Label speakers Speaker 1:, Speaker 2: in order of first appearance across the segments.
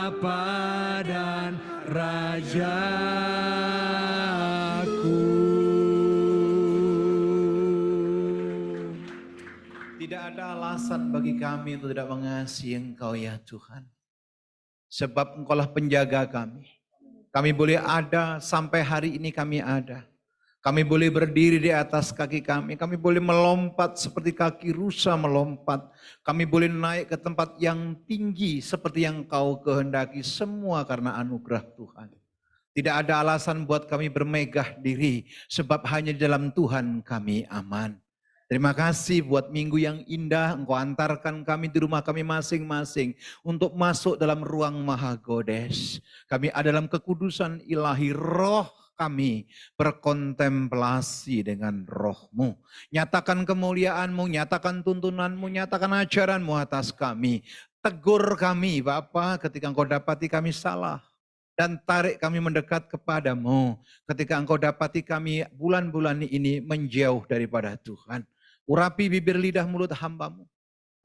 Speaker 1: Bapa dan Rajaku.
Speaker 2: Tidak ada alasan bagi kami untuk tidak mengasihi Engkau ya Tuhan. Sebab Engkaulah penjaga kami. Kami boleh ada sampai hari ini kami ada. Kami boleh berdiri di atas kaki kami. Kami boleh melompat seperti kaki rusa melompat. Kami boleh naik ke tempat yang tinggi seperti yang Kau kehendaki. Semua karena anugerah Tuhan. Tidak ada alasan buat kami bermegah diri. Sebab hanya di dalam Tuhan kami aman. Terima kasih buat minggu yang indah Engkau antarkan kami di rumah kami masing-masing untuk masuk dalam ruang Maha Kodes. Kami ada dalam kekudusan ilahi, roh kami berkontemplasi dengan roh-Mu. Nyatakan kemuliaan-Mu, nyatakan tuntunan-Mu, nyatakan ajaran-Mu atas kami. Tegur kami Bapa ketika Engkau dapati kami salah. Dan tarik kami mendekat kepadamu ketika Engkau dapati kami bulan-bulan ini menjauh daripada Tuhan. Urapi bibir lidah mulut hamba-Mu.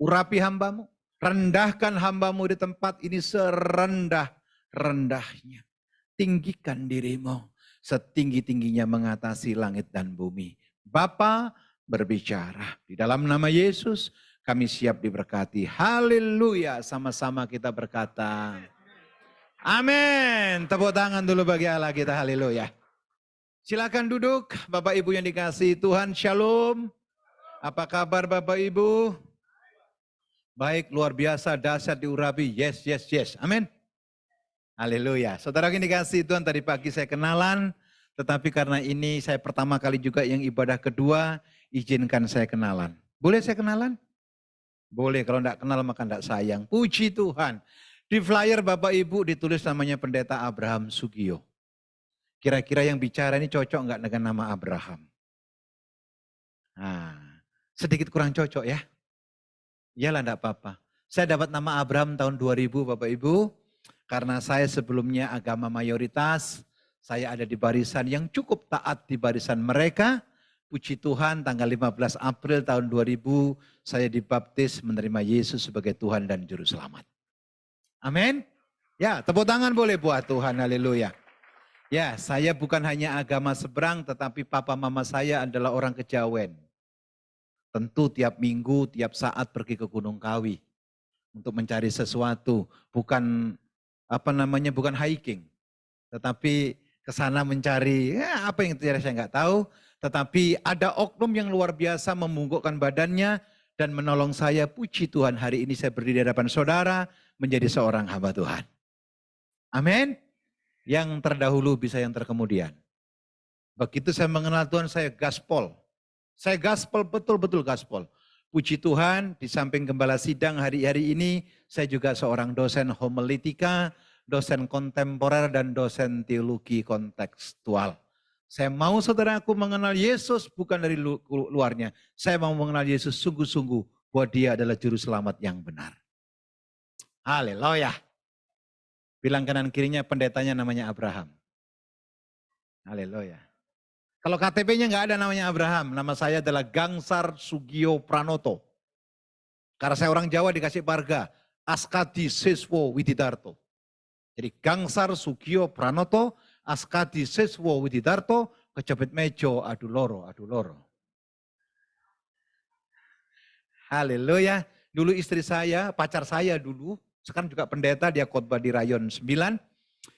Speaker 2: Urapi hamba-Mu. Rendahkan hamba-Mu di tempat ini serendah-rendahnya. Tinggikan dirimu setinggi-tingginya mengatasi langit dan bumi. Bapa berbicara. Di dalam nama Yesus kami siap diberkati. Haleluya. Sama-sama kita berkata. Amin. Tepuk tangan dulu bagi Allah kita. Haleluya. Silakan duduk. Bapak Ibu yang dikasihi Tuhan. Shalom. Apa kabar Bapak Ibu? Baik, luar biasa, dahsyat diurapi. Yes, yes, yes. Amin. Haleluya. Saudara yang dikasihi Tuhan, tadi pagi saya kenalan. Tetapi karena ini saya pertama kali juga yang ibadah kedua, izinkan saya kenalan. Boleh saya kenalan? Boleh, kalau enggak kenal maka enggak sayang. Puji Tuhan. Di flyer Bapak Ibu ditulis namanya Pendeta Abraham Sugio. Kira-kira yang bicara ini cocok enggak dengan nama Abraham? Nah, sedikit kurang cocok ya. Iyalah enggak apa-apa. Saya dapat nama Abraham tahun 2000 Bapak Ibu. Karena saya sebelumnya agama mayoritas. Saya ada di barisan yang cukup taat di barisan mereka. Puji Tuhan tanggal 15 April tahun 2000 saya dibaptis menerima Yesus sebagai Tuhan dan Juru Selamat. Amin. Ya, tepuk tangan boleh buat Tuhan, haleluya. Ya, saya bukan hanya agama seberang, tetapi papa mama saya adalah orang Kejawen. Tentu tiap minggu, tiap saat pergi ke Gunung Kawi untuk mencari sesuatu. Bukan bukan hiking, tetapi ke sana mencari apa yang terjadi saya nggak tahu. Tetapi ada oknum yang luar biasa membungkukkan badannya dan menolong saya. Puji Tuhan, hari ini saya berdiri di hadapan saudara menjadi seorang hamba Tuhan. Amin. Yang terdahulu bisa yang terkemudian. Begitu saya mengenal Tuhan, saya gaspol. Saya gaspol, betul-betul gaspol. Puji Tuhan, di samping gembala sidang hari-hari ini, saya juga seorang dosen homiletika, dosen kontemporer, dan dosen teologi kontekstual. Saya mau saudaraku mengenal Yesus bukan dari luarnya. Saya mau mengenal Yesus sungguh-sungguh bahwa dia adalah juru selamat yang benar. Haleluya. Bilang kanan kirinya pendetanya namanya Abraham. Haleluya. Kalau KTP-nya nggak ada namanya Abraham, nama saya adalah Gangsar Sugio Pranoto. Karena saya orang Jawa dikasih marga, Askadi Seswo Wididarto. Jadi Gangsar Sugio Pranoto, Askadi Seswo Wididarto, kejepit mejo aduloro. Haleluya. Dulu istri saya, pacar saya dulu, sekarang juga pendeta, dia khotbah di Rayon 9.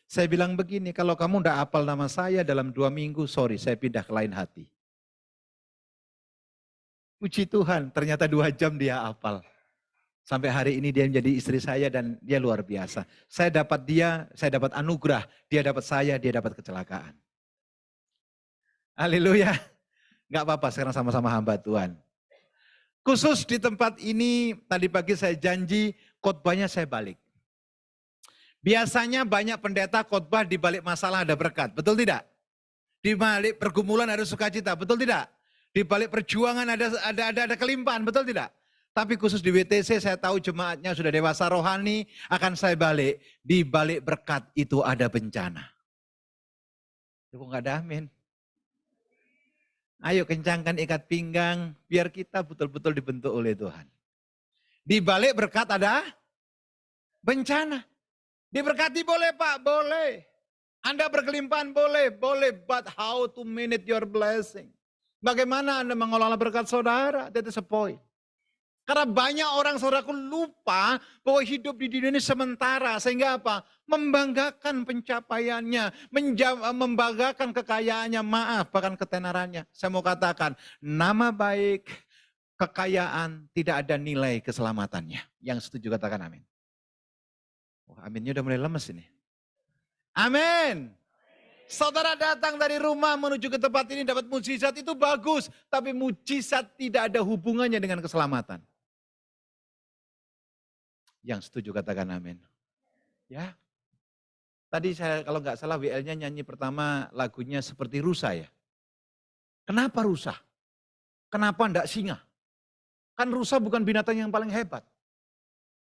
Speaker 2: Saya bilang begini, kalau kamu tidak hafal nama saya dalam 2 minggu, sorry, saya pindah ke lain hati. Puji Tuhan, ternyata 2 jam dia hafal. Sampai hari ini dia menjadi istri saya dan dia luar biasa. Saya dapat dia, saya dapat anugerah, dia dapat saya, dia dapat kecelakaan. Haleluya. Enggak apa-apa, sekarang sama-sama hamba Tuhan. Khusus di tempat ini, tadi pagi saya janji khotbahnya saya balik. Biasanya banyak pendeta khotbah di balik masalah ada berkat, betul tidak? Di balik pergumulan ada sukacita, betul tidak? Di balik perjuangan ada kelimpahan, betul tidak? Tapi khusus di WTC saya tahu jemaatnya sudah dewasa rohani, akan saya balik. Di balik berkat itu ada bencana. Kok nggak ada amin? Ayo kencangkan ikat pinggang, biar kita betul-betul dibentuk oleh Tuhan. Di balik berkat ada bencana. Diberkati boleh Pak, boleh. Anda berkelimpahan boleh, boleh. But how to manage your blessing? Bagaimana Anda mengelola berkat saudara? That is a point. Karena banyak orang saudaraku lupa bahwa hidup di dunia ini sementara. Sehingga apa? Membanggakan pencapaiannya. Membanggakan kekayaannya. Maaf, bahkan ketenarannya. Saya mau katakan, nama baik, kekayaan, tidak ada nilai keselamatannya. Yang setuju katakan amin. Wah, aminnya udah mulai lemes ini. Amin. Saudara datang dari rumah menuju ke tempat ini dapat mujizat itu bagus. Tapi mujizat tidak ada hubungannya dengan keselamatan. Yang setuju katakan amin. Ya. Tadi saya kalau nggak salah WL-nya nyanyi pertama lagunya seperti rusa ya. Kenapa rusa? Kenapa enggak singa? Kan rusa bukan binatang yang paling hebat.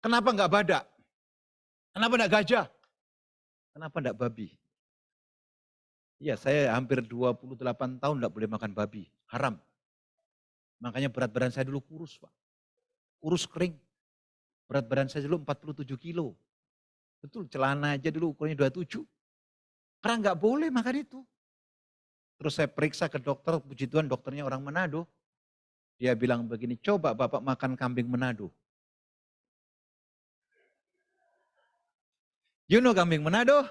Speaker 2: Kenapa enggak badak? Kenapa enggak gajah? Kenapa enggak babi? Iya, saya hampir 28 tahun enggak boleh makan babi. Haram. Makanya berat badan saya dulu kurus, Pak. Kurus kering. Berat badan saya dulu 47 kilo. Betul, celana aja dulu ukurannya 27. Karena enggak boleh makan itu. Terus saya periksa ke dokter, puji Tuhan dokternya orang Manado. Dia bilang begini, coba Bapak makan kambing Manado. You know kambing Manado?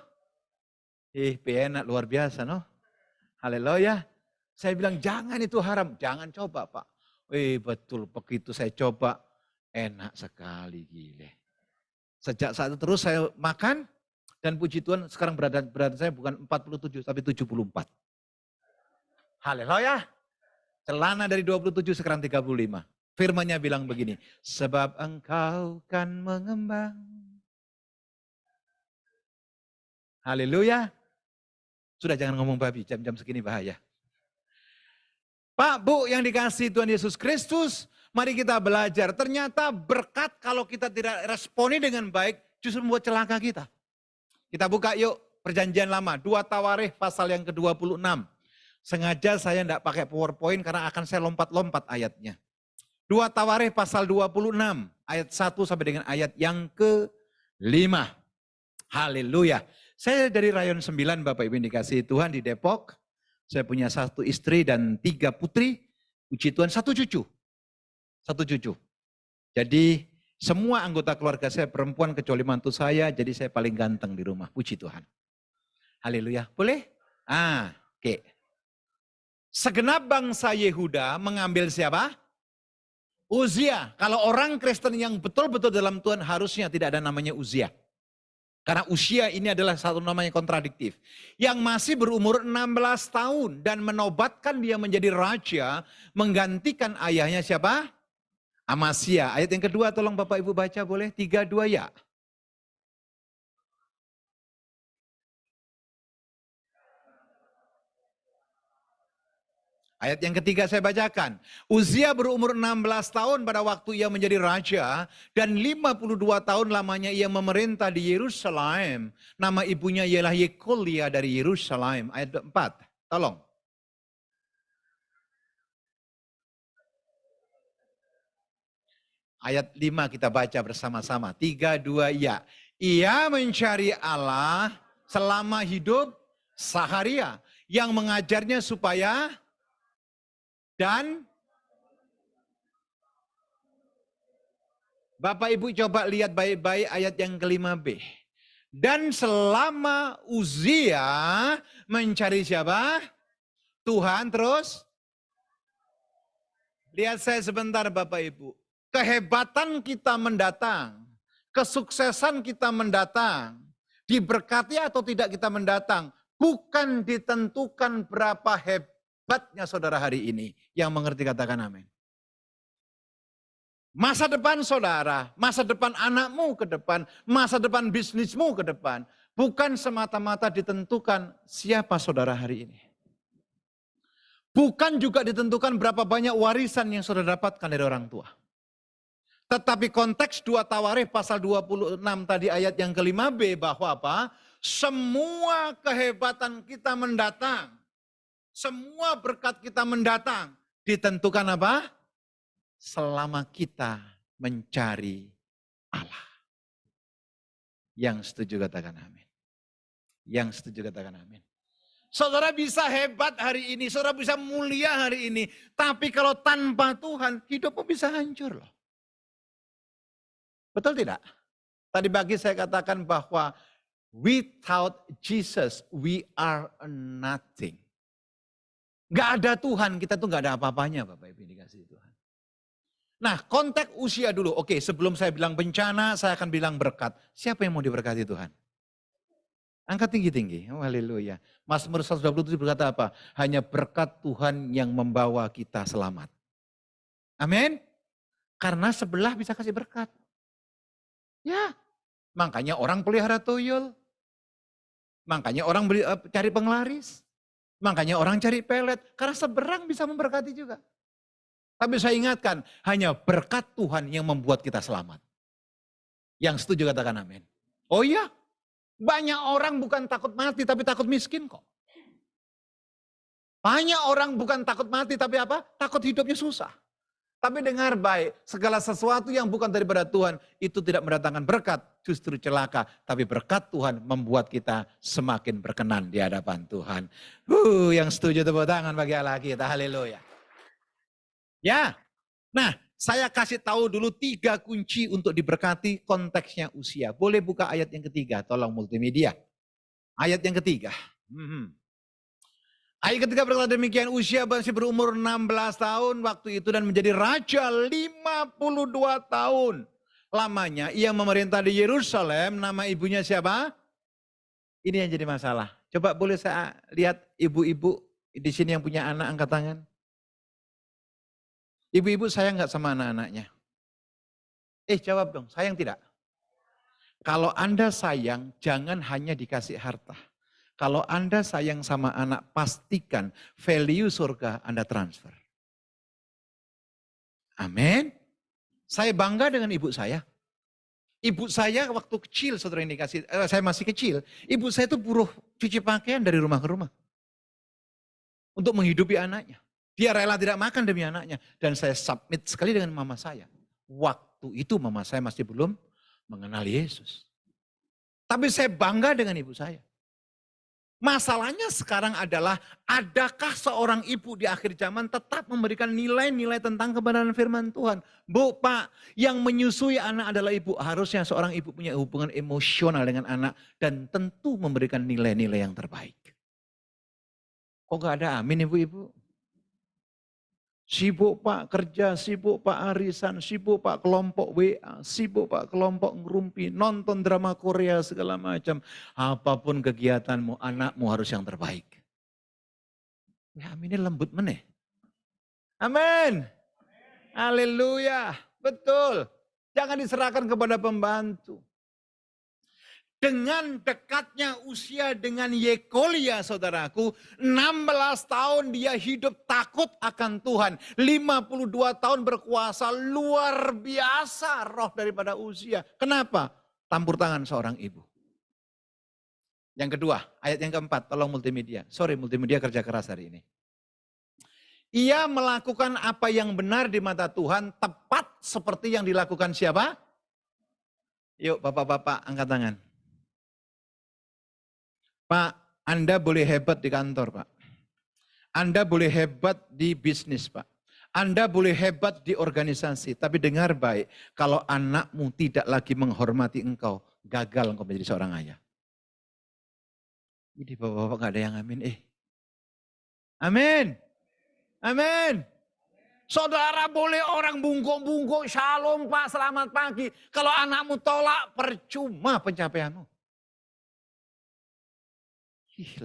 Speaker 2: Enak luar biasa no. Haleluya. Saya bilang jangan itu haram, jangan coba Pak. Betul begitu saya coba, enak sekali gile. Sejak saat itu terus saya makan dan puji Tuhan sekarang berat saya bukan 47 tapi 74. Haleluya. Celana dari 27 sekarang 35. Firman-Nya bilang begini, sebab engkau kan mengembang. Haleluya. Sudah jangan ngomong babi, jam-jam segini bahaya. Pak, Bu yang dikasih Tuhan Yesus Kristus, mari kita belajar. Ternyata berkat kalau kita tidak responi dengan baik, justru membuat celaka kita. Kita buka yuk perjanjian lama, 2 Tawarikh pasal yang ke-26. Sengaja saya tidak pakai PowerPoint karena akan saya lompat-lompat ayatnya. 2 Tawarikh pasal 26, ayat 1 sampai dengan ayat yang ke-5. Haleluya. Saya dari Rayon 9 Bapak Ibu dikasih Tuhan di Depok. Saya punya 1 istri dan 3 putri. Puji Tuhan 1 cucu. 1 cucu. Jadi semua anggota keluarga saya perempuan kecuali mantu saya. Jadi saya paling ganteng di rumah. Puji Tuhan. Haleluya. Boleh? Oke. Segenap bangsa Yehuda mengambil siapa? Uzia. Kalau orang Kristen yang betul-betul dalam Tuhan harusnya tidak ada namanya Uzia. Karena usia ini adalah satu namanya kontradiktif. Yang masih berumur 16 tahun dan menobatkan dia menjadi raja, menggantikan ayahnya siapa? Amasya. Ayat yang kedua tolong Bapak Ibu baca boleh? 3-2 ya. Ayat yang ketiga saya bacakan. Uzia berumur 16 tahun pada waktu ia menjadi raja dan 52 tahun lamanya ia memerintah di Yerusalem. Nama ibunya ialah Yekolia dari Yerusalem. Ayat 4, tolong. Ayat 5 kita baca bersama-sama. 3-2 ya. Ia mencari Allah selama hidup Saharia yang mengajarnya supaya dan Bapak Ibu coba lihat baik-baik ayat yang ke-5b. Dan selama Uzia mencari siapa? Tuhan terus. Lihat saya sebentar Bapak Ibu. Kehebatan kita mendatang. Kesuksesan kita mendatang. Diberkati atau tidak kita mendatang. Bukan ditentukan berapa hebatnya saudara hari ini. Yang mengerti katakan amin. Masa depan saudara, masa depan anakmu ke depan, masa depan bisnismu ke depan. Bukan semata-mata ditentukan siapa saudara hari ini. Bukan juga ditentukan berapa banyak warisan yang saudara dapatkan dari orang tua. Tetapi konteks 2 Tawarikh pasal 26 tadi ayat yang ke-5b bahwa apa? Semua kehebatan kita mendatang. Semua berkat kita mendatang. Ditentukan apa? Selama kita mencari Allah. Yang setuju katakan amin. Yang setuju katakan amin. Saudara bisa hebat hari ini, saudara bisa mulia hari ini. Tapi kalau tanpa Tuhan, hidupmu bisa hancur loh. Betul tidak? Tadi pagi saya katakan bahwa without Jesus, we are nothing. Gak ada Tuhan, kita tuh gak ada apa-apanya Bapak Ibu dikasih Tuhan. Nah konteks usia dulu, oke sebelum saya bilang bencana, saya akan bilang berkat. Siapa yang mau diberkati Tuhan? Angkat tinggi-tinggi, oh, haleluya. Mazmur 127 berkata apa? Hanya berkat Tuhan yang membawa kita selamat. Amin. Karena sebelah bisa kasih berkat. Ya, makanya orang pelihara tuyul. Makanya orang cari penglaris. Makanya orang cari pelet. Karena seberang bisa memberkati juga. Tapi saya ingatkan, hanya berkat Tuhan yang membuat kita selamat. Yang setuju katakan amin. Oh iya, banyak orang bukan takut mati tapi takut miskin kok. Banyak orang bukan takut mati tapi apa? Takut hidupnya susah. Tapi dengar baik, segala sesuatu yang bukan daripada Tuhan itu tidak mendatangkan berkat, justru celaka. Tapi berkat Tuhan membuat kita semakin berkenan di hadapan Tuhan. Yang setuju tepuk tangan bagi Allah kita, haleluya. Ya, nah saya kasih tahu dulu 3 kunci untuk diberkati konteksnya usia. Boleh buka ayat yang ketiga, tolong multimedia. Ayat yang ketiga. Ayat ketiga berkata demikian, usia masih berumur 16 tahun waktu itu dan menjadi raja 52 tahun. Lamanya ia memerintah di Yerusalem, nama ibunya siapa? Ini yang jadi masalah. Coba boleh saya lihat ibu-ibu di sini yang punya anak angkat tangan. Ibu-ibu sayang nggak sama anak-anaknya? Jawab dong, sayang tidak? Kalau Anda sayang, jangan hanya dikasih harta. Kalau Anda sayang sama anak, pastikan value surga Anda transfer. Amin. Saya bangga dengan ibu saya. Ibu saya waktu kecil, saudara ini kasih, saya masih kecil. Ibu saya itu buruh cuci pakaian dari rumah ke rumah. Untuk menghidupi anaknya. Dia rela tidak makan demi anaknya. Dan saya submit sekali dengan mama saya. Waktu itu mama saya masih belum mengenal Yesus. Tapi saya bangga dengan ibu saya. Masalahnya sekarang adalah, adakah seorang ibu di akhir zaman tetap memberikan nilai-nilai tentang kebenaran firman Tuhan? Bu, Pak, yang menyusui anak adalah ibu. Harusnya seorang ibu punya hubungan emosional dengan anak dan tentu memberikan nilai-nilai yang terbaik. Kok gak ada amin ibu-ibu? Sibuk Pak kerja, sibuk Pak arisan, sibuk Pak kelompok WA, sibuk Pak kelompok ngerumpi, nonton drama Korea segala macam. Apapun kegiatanmu, anakmu harus yang terbaik. Ya aminnya lembut meneh. Amin. Haleluya. Betul. Jangan diserahkan kepada pembantu. Dengan dekatnya usia dengan Yekolia saudaraku, 16 tahun dia hidup takut akan Tuhan. 52 tahun berkuasa, luar biasa roh daripada usia. Kenapa? Tampur tangan seorang ibu. Yang kedua, ayat yang keempat, tolong multimedia. Sorry multimedia kerja keras hari ini. Ia melakukan apa yang benar di mata Tuhan, tepat seperti yang dilakukan siapa? Yuk bapak-bapak angkat tangan. Pak, Anda boleh hebat di kantor, Pak. Anda boleh hebat di bisnis, Pak. Anda boleh hebat di organisasi, tapi dengar baik, kalau anakmu tidak lagi menghormati engkau, gagal engkau menjadi seorang ayah. Ini bapak-bapak gak ada yang amin, Amin. Amin. Saudara boleh orang bungkuk-bungkuk, shalom Pak, selamat pagi. Kalau anakmu tolak, percuma pencapaianmu.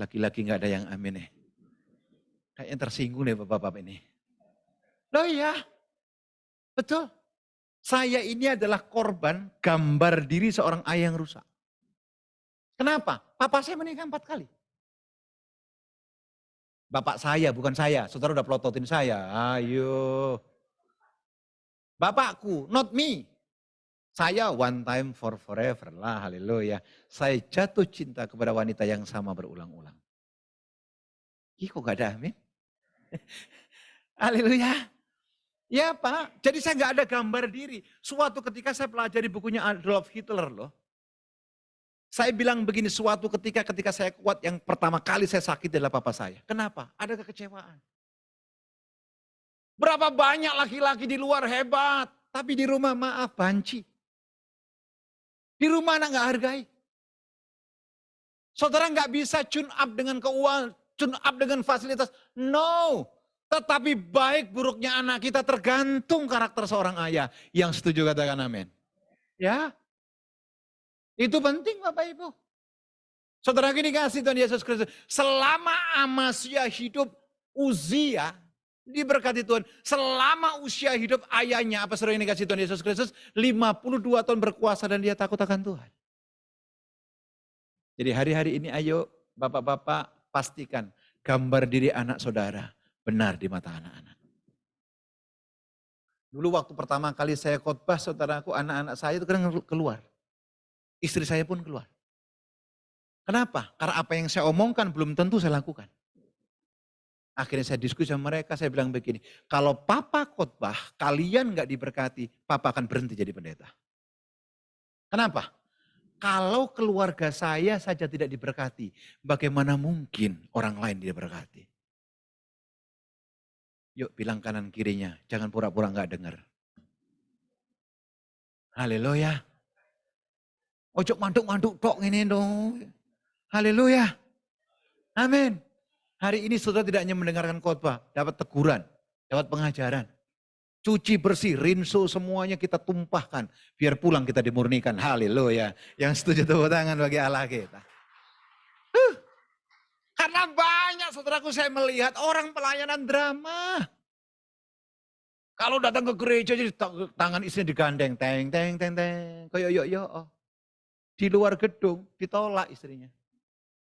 Speaker 2: Laki-laki gak ada yang amin Kayaknya tersinggung deh bapak-bapak ini. Loh iya, betul. Saya ini adalah korban gambar diri seorang ayah yang rusak. Kenapa? Papa saya menikah 4 kali. Bapak saya, bukan saya. Saudara udah pelototin saya. Ayo. Bapakku, not me. Saya one time for forever lah, haleluya. Saya jatuh cinta kepada wanita yang sama berulang-ulang. Ih kok gak ada amin? Haleluya. Ya Pak, jadi saya gak ada gambar diri. Suatu ketika saya pelajari bukunya Adolf Hitler loh. Saya bilang begini, suatu ketika saya kuat, yang pertama kali saya sakit adalah papa saya. Kenapa? Ada kekecewaan. Berapa banyak laki-laki di luar hebat, tapi di rumah maaf banci. Di rumah anak nggak hargai. Saudara nggak bisa tune up dengan keuangan, tune up dengan fasilitas. No. Tetapi baik buruknya anak kita tergantung karakter seorang ayah. Yang setuju katakan amin. Ya. Itu penting Bapak Ibu. Saudara kini kasih Tuhan Yesus Kristus. Selama Amasya hidup, Uzia diberkati Tuhan. Selama usia hidup ayahnya, apa saudara ini kasih Tuhan Yesus Kristus, 52 tahun berkuasa dan dia takut akan Tuhan. Jadi hari-hari ini ayo bapak-bapak pastikan gambar diri anak saudara benar di mata anak-anak. Dulu waktu pertama kali saya khotbah saudaraku, anak-anak saya itu kadang keluar. Istri saya pun keluar. Kenapa? Karena apa yang saya omongkan belum tentu saya lakukan. Akhirnya saya diskusi sama mereka, saya bilang begini, kalau papa khotbah, kalian gak diberkati, papa akan berhenti jadi pendeta. Kenapa? Kalau keluarga saya saja tidak diberkati, bagaimana mungkin orang lain diberkati? Yuk bilang kanan kirinya, jangan pura-pura gak dengar. Haleluya. Ojo manduk-manduk tok ini dong. Haleluya. Amin. Hari ini saudara tidak hanya mendengarkan khotbah, dapat teguran, dapat pengajaran. Cuci bersih, rinso semuanya kita tumpahkan. Biar pulang kita dimurnikan. Haleluya. Yang setuju tepuk tangan bagi Allah kita. Karena banyak saudaraku saya melihat orang pelayanan drama. Kalau datang ke gereja jadi tangan istrinya digandeng. Teng, teng, teng, teng. Kayak yo. Di luar gedung ditolak istrinya.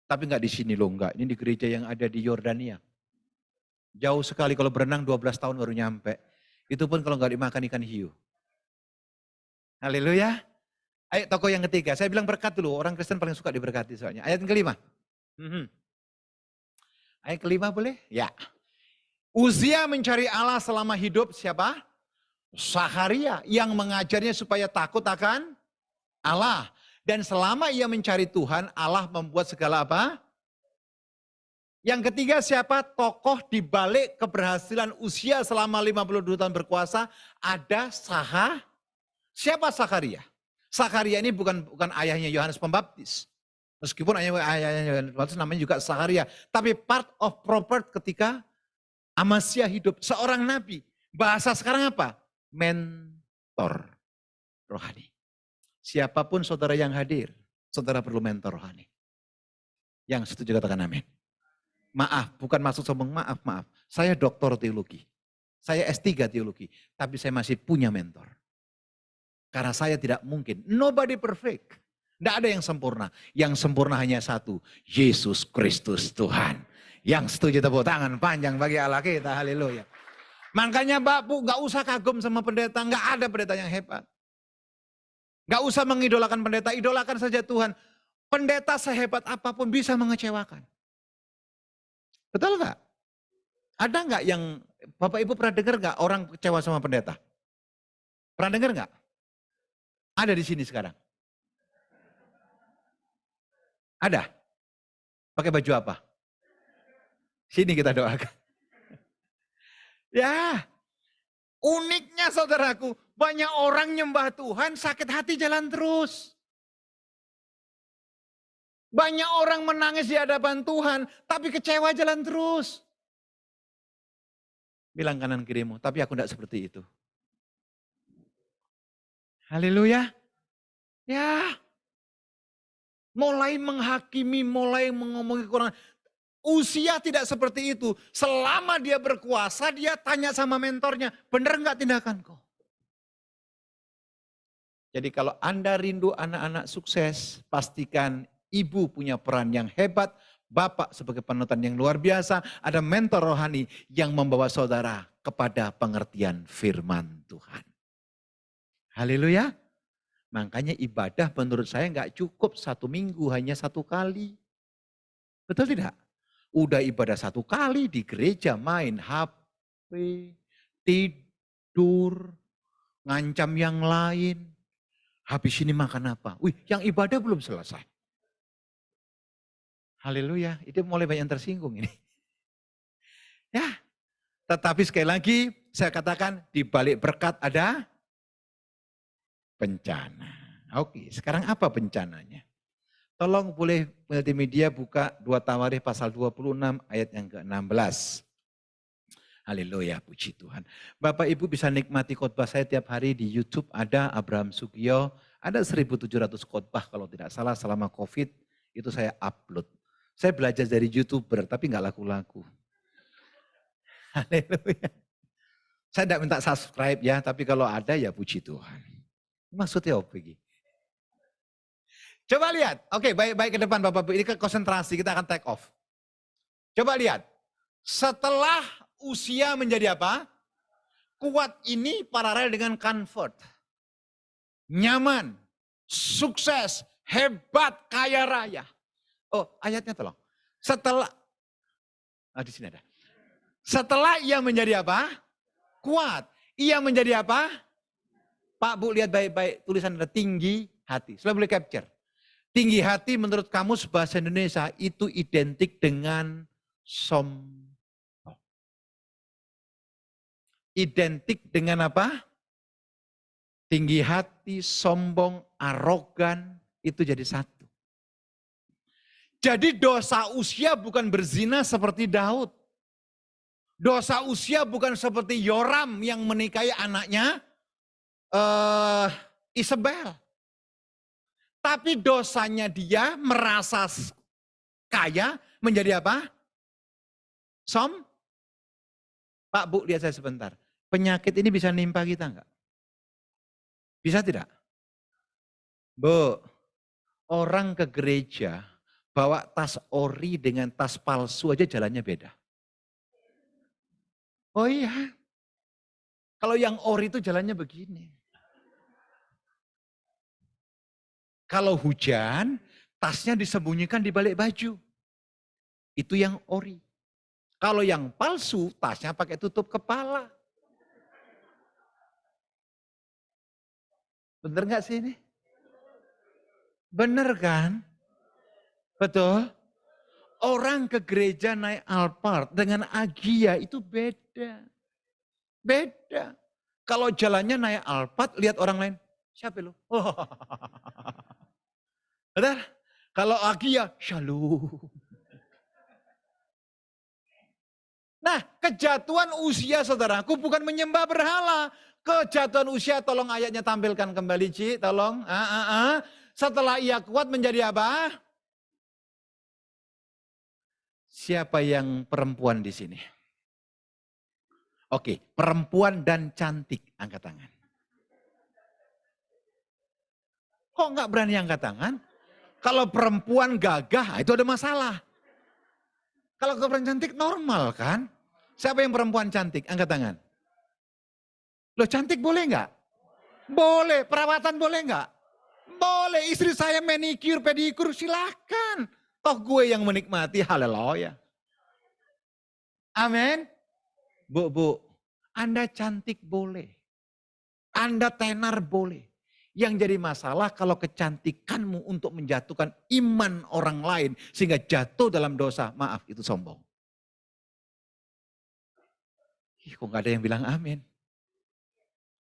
Speaker 2: Tapi enggak di sini loh, enggak. Ini di gereja yang ada di Yordania. Jauh sekali kalau berenang 12 tahun baru nyampe. Itu pun kalau enggak dimakan ikan hiu. Haleluya. Ayo tokoh yang ketiga. Saya bilang berkat dulu. Orang Kristen paling suka diberkati soalnya. Ayat yang kelima. Ayat kelima boleh? Ya. Uzia mencari Allah selama hidup siapa? Sakharia yang mengajarnya supaya takut akan Allah. Dan selama ia mencari Tuhan, Allah membuat segala apa? Yang ketiga siapa? Tokoh di balik keberhasilan Uzia selama 52 tahun berkuasa, ada siapa Sakharia? Sakharia ini bukan ayahnya Yohanes Pembaptis. Meskipun ayahnya Yohanes Pembaptis namanya juga Sakharia. Tapi part of proper ketika Amasya hidup. Seorang nabi. Bahasa sekarang apa? Mentor rohani. Siapapun saudara yang hadir, saudara perlu mentor rohani. Yang setuju katakan amin. Maaf, bukan maksud sombong, maaf. Saya doktor teologi. Saya S3 teologi. Tapi saya masih punya mentor. Karena saya tidak mungkin. Nobody perfect. Tidak ada yang sempurna. Yang sempurna hanya satu. Yesus Kristus Tuhan. Yang setuju tepuk tangan panjang bagi Allah kita. Haleluya. Makanya Bapak gak usah kagum sama pendeta. Gak ada pendeta yang hebat. Gak usah mengidolakan pendeta. Idolakan saja Tuhan. Pendeta sehebat apapun bisa mengecewakan. Betul gak? Ada gak yang Bapak Ibu pernah dengar gak orang kecewa sama pendeta? Pernah dengar gak? Ada di sini sekarang. Ada? Pakai baju apa? Sini kita doakan. Ya, uniknya saudaraku, banyak orang nyembah Tuhan sakit hati jalan terus. Banyak orang menangis di hadapan Tuhan, tapi kecewa jalan terus. Bilang kanan kirimu, tapi aku tidak seperti itu. Haleluya. Ya, mulai menghakimi, mulai mengomongi kurang. Uzia tidak seperti itu. Selama dia berkuasa, dia tanya sama mentornya, benar enggak tindakanku? Jadi kalau Anda rindu anak-anak sukses, pastikan ibu punya peran yang hebat, bapak sebagai panutan yang luar biasa, ada mentor rohani yang membawa saudara kepada pengertian firman Tuhan. Haleluya. Makanya ibadah menurut saya enggak cukup 1 minggu, hanya 1 kali. Betul tidak? Udah ibadah 1 kali di gereja main HP, tidur, ngancam yang lain. Habis ini makan apa? Wih, yang ibadah belum selesai. Haleluya, itu mulai banyak yang tersinggung ini. Ya, tetapi sekali lagi saya katakan di balik berkat ada bencana. Oke, sekarang apa bencananya? Tolong boleh multimedia buka 2 Tawarikh pasal 26 ayat yang ke-16. Haleluya, puji Tuhan. Bapak Ibu bisa nikmati khotbah saya tiap hari di YouTube, ada Abraham Sugio, ada 1.700 khotbah kalau tidak salah selama COVID, itu saya upload. Saya belajar dari YouTuber tapi nggak laku-laku. Haleluya. Saya tidak minta subscribe ya, tapi kalau ada ya puji Tuhan. Maksudnya apa ini? Coba lihat, oke baik-baik ke depan Bapak Ibu, ini ke konsentrasi, kita akan take off. Coba lihat, setelah usia menjadi apa? Kuat ini paralel dengan comfort. Nyaman, sukses, hebat, kaya raya. Oh ayatnya tolong. Setelah, di sini ada. Setelah ia menjadi apa? Kuat. Ia menjadi apa? Pak Bu lihat baik-baik, tulisan ada tinggi hati. Sudah boleh capture. Tinggi hati menurut kamus bahasa Indonesia itu identik dengan sombong. Identik dengan apa? Tinggi hati, sombong, arogan, itu jadi satu. Jadi dosa usia bukan berzina seperti Daud. Dosa usia bukan seperti Yoram yang menikahi anaknya Isabel. Tapi dosanya dia merasa kaya menjadi apa? Pak Bu lihat saya sebentar. Penyakit ini bisa nimpa kita enggak? Bisa tidak? Bu, orang ke gereja bawa tas ori dengan tas palsu aja jalannya beda. Oh iya. Kalau yang ori itu jalannya begini. Kalau hujan, tasnya disembunyikan di balik baju. Itu yang ori. Kalau yang palsu, tasnya pakai tutup kepala. Bener gak sih ini? Bener kan? Betul? Orang ke gereja naik Alphard dengan Agia itu beda. Beda. Kalau jalannya naik Alphard, lihat orang lain. Siapa lu? Betul? Kalau Agia, shalom. Nah, kejatuhan usia saudaraku bukan menyembah berhala. Kejatuhan usia, tolong ayatnya tampilkan kembali Ci, tolong. Setelah ia kuat menjadi apa? Siapa yang perempuan di sini? Oke, perempuan dan cantik, angkat tangan. Kok enggak berani angkat tangan? Kalau perempuan gagah, itu ada masalah. Kalau perempuan cantik normal kan? Siapa yang perempuan cantik? Angkat tangan. Loh cantik boleh enggak? Boleh. Perawatan boleh enggak? Boleh. Istri saya manicure, pedicure, silakan. Toh gue yang menikmati, haleluya. Amin. Bu, Anda cantik boleh. Anda tenar boleh. Yang jadi masalah kalau kecantikanmu untuk menjatuhkan iman orang lain sehingga jatuh dalam dosa, maaf itu sombong. Kok gak ada yang bilang amin?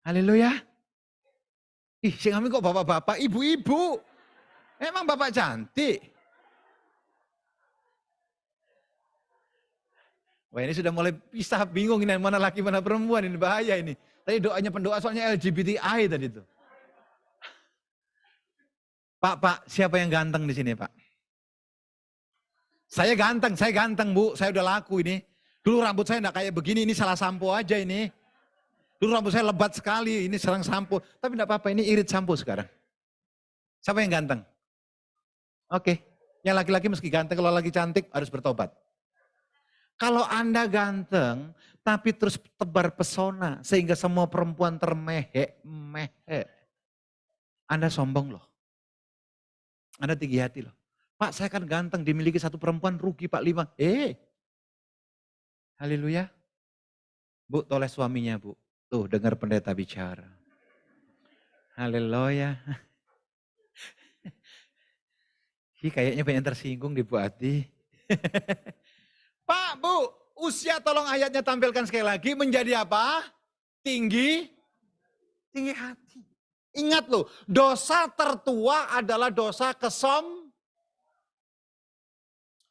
Speaker 2: Haleluya. Sing amin kok bapak-bapak, ibu-ibu. Emang bapak cantik? Wah ini sudah mulai pisah, bingung ini mana laki mana perempuan, ini bahaya ini. Tadi doanya pendoa soalnya LGBTI tadi itu. Pak, siapa yang ganteng di sini Pak? Saya ganteng Bu, saya udah laku ini. Dulu rambut saya enggak kayak begini, ini salah sampo aja ini. Dulu rambut saya lebat sekali, ini serang sampo. Tapi enggak apa-apa, ini irit sampo sekarang. Siapa yang ganteng? Oke, yang laki-laki meski ganteng, kalau lagi cantik harus bertobat. Kalau Anda ganteng, tapi terus tebar pesona, sehingga semua perempuan termehek, Anda sombong loh. Anda tinggi hati loh. Pak saya kan ganteng, dimiliki satu perempuan rugi Pak 5. Haleluya. Bu, toleh suaminya Bu. Tuh dengar pendeta bicara. Haleluya. Kayaknya banyak yang tersinggung di Bu Ati. Pak, Bu, usia tolong ayatnya tampilkan sekali lagi menjadi apa? Tinggi hati. Ingat loh, dosa tertua adalah dosa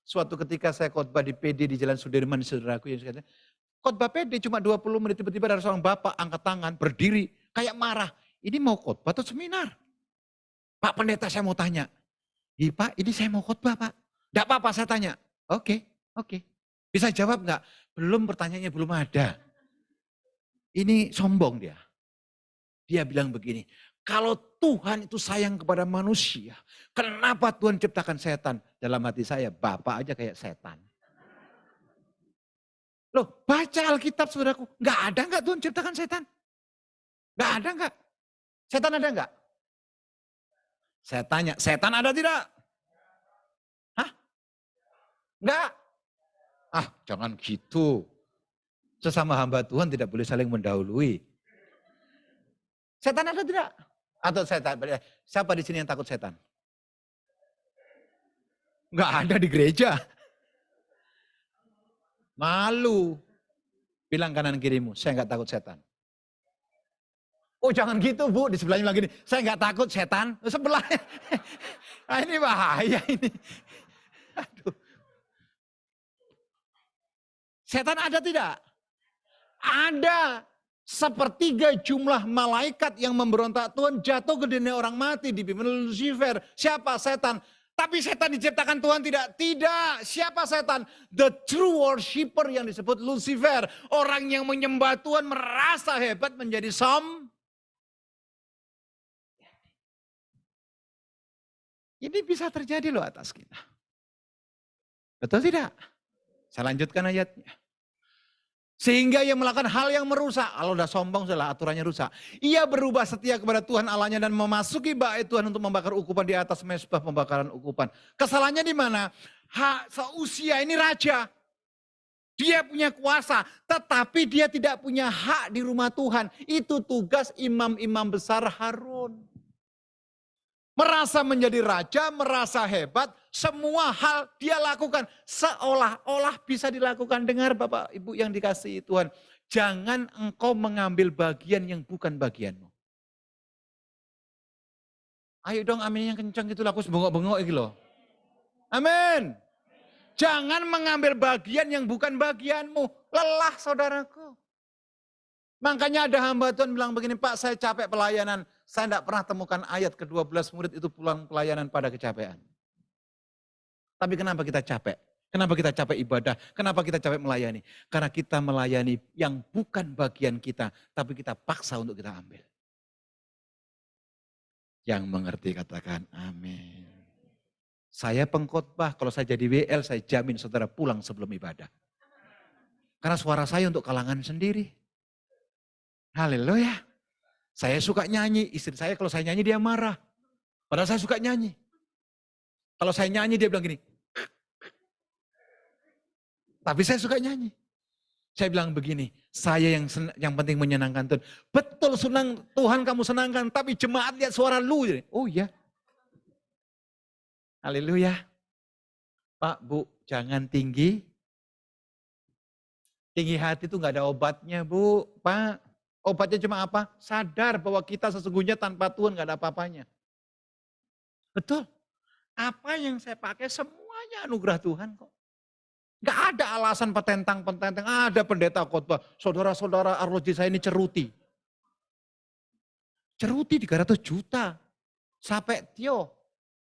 Speaker 2: Suatu ketika saya khotbah di PD di Jalan Sudirman, saudaraku yang sekalian, khotbah PD cuma 20 menit, tiba-tiba ada seorang bapak angkat tangan, berdiri, kayak marah. Ini mau khotbah atau seminar? Pak pendeta saya mau tanya. Iya Pak, ini saya mau khotbah Pak. Enggak apa-apa saya tanya. Oke. Bisa jawab enggak? Belum, pertanyaannya belum ada. Ini sombong dia. Dia bilang begini, kalau Tuhan itu sayang kepada manusia, kenapa Tuhan ciptakan setan? Dalam hati saya, Bapak aja kayak setan. Loh, baca Alkitab saudaraku, enggak ada enggak Tuhan ciptakan setan? Enggak ada enggak? Setan ada enggak? Saya tanya, setan ada tidak? Hah? Enggak? Ah, jangan gitu. Sesama hamba Tuhan tidak boleh saling mendahului. Setan ada tidak? Atau siapa di sini yang takut setan? Enggak ada di gereja. Malu. Bilang kanan kirimu, saya enggak takut setan. Oh jangan gitu Bu, di sebelahnya lagi nih, saya enggak takut setan. Sebelahnya, ah, ini bahaya ini. Aduh. Setan ada tidak? Ada. Sepertiga jumlah malaikat yang memberontak Tuhan jatuh ke dunia orang mati dipimpin Lucifer. Siapa? Setan. Tapi setan diciptakan Tuhan tidak? Tidak. Siapa setan? The true worshipper yang disebut Lucifer. Orang yang menyembah Tuhan merasa hebat menjadi Ini bisa terjadi loh atas kita. Betul tidak? Saya lanjutkan ayatnya. Sehingga ia melakukan hal yang merusak. Kalau udah sombong sudah aturannya rusak. Ia berubah setia kepada Tuhan Allahnya dan memasuki bait Tuhan untuk membakar ukupan di atas mezbah pembakaran ukupan. Kesalahannya di mana? Seusia ini raja. Dia punya kuasa, tetapi dia tidak punya hak di rumah Tuhan. Itu tugas imam-imam besar Harun. Merasa menjadi raja, merasa hebat, semua hal dia lakukan seolah-olah bisa dilakukan. Dengar Bapak Ibu yang dikasihi Tuhan, jangan engkau mengambil bagian yang bukan bagianmu. Ayo dong amin yang kencang gitu, aku bengok-bengok gitu loh. Amin. Jangan mengambil bagian yang bukan bagianmu. Lelah saudaraku. Makanya ada hamba Tuhan bilang begini, Pak saya capek pelayanan. Saya tidak pernah temukan ayat ke-12 murid itu pulang pelayanan pada kecapean. Tapi kenapa kita capek? Kenapa kita capek ibadah? Kenapa kita capek melayani? Karena kita melayani yang bukan bagian kita, tapi kita paksa untuk kita ambil. Yang mengerti katakan amin. Saya pengkhotbah, kalau saya jadi WL saya jamin saudara pulang sebelum ibadah. Karena suara saya untuk kalangan sendiri. Haleluya. Saya suka nyanyi, istri saya kalau saya nyanyi dia marah. Padahal saya suka nyanyi. Kalau saya nyanyi dia bilang gini. Tapi saya suka nyanyi. Saya bilang begini, saya yang penting menyenangkan Tuhan. Betul senang Tuhan kamu senangkan, tapi jemaat lihat suara lu. Oh iya. Haleluya. Pak, Bu, jangan tinggi. Tinggi hati itu gak ada obatnya Bu, Pak. Obatnya cuma apa? Sadar bahwa kita sesungguhnya tanpa Tuhan gak ada apa-apanya. Betul. Apa yang saya pakai semuanya anugerah Tuhan kok. Gak ada alasan petentang-petentang. Ada pendeta khotbah. Saudara-saudara arloji saya ini ceruti. Ceruti 300 juta. Sampai Tio.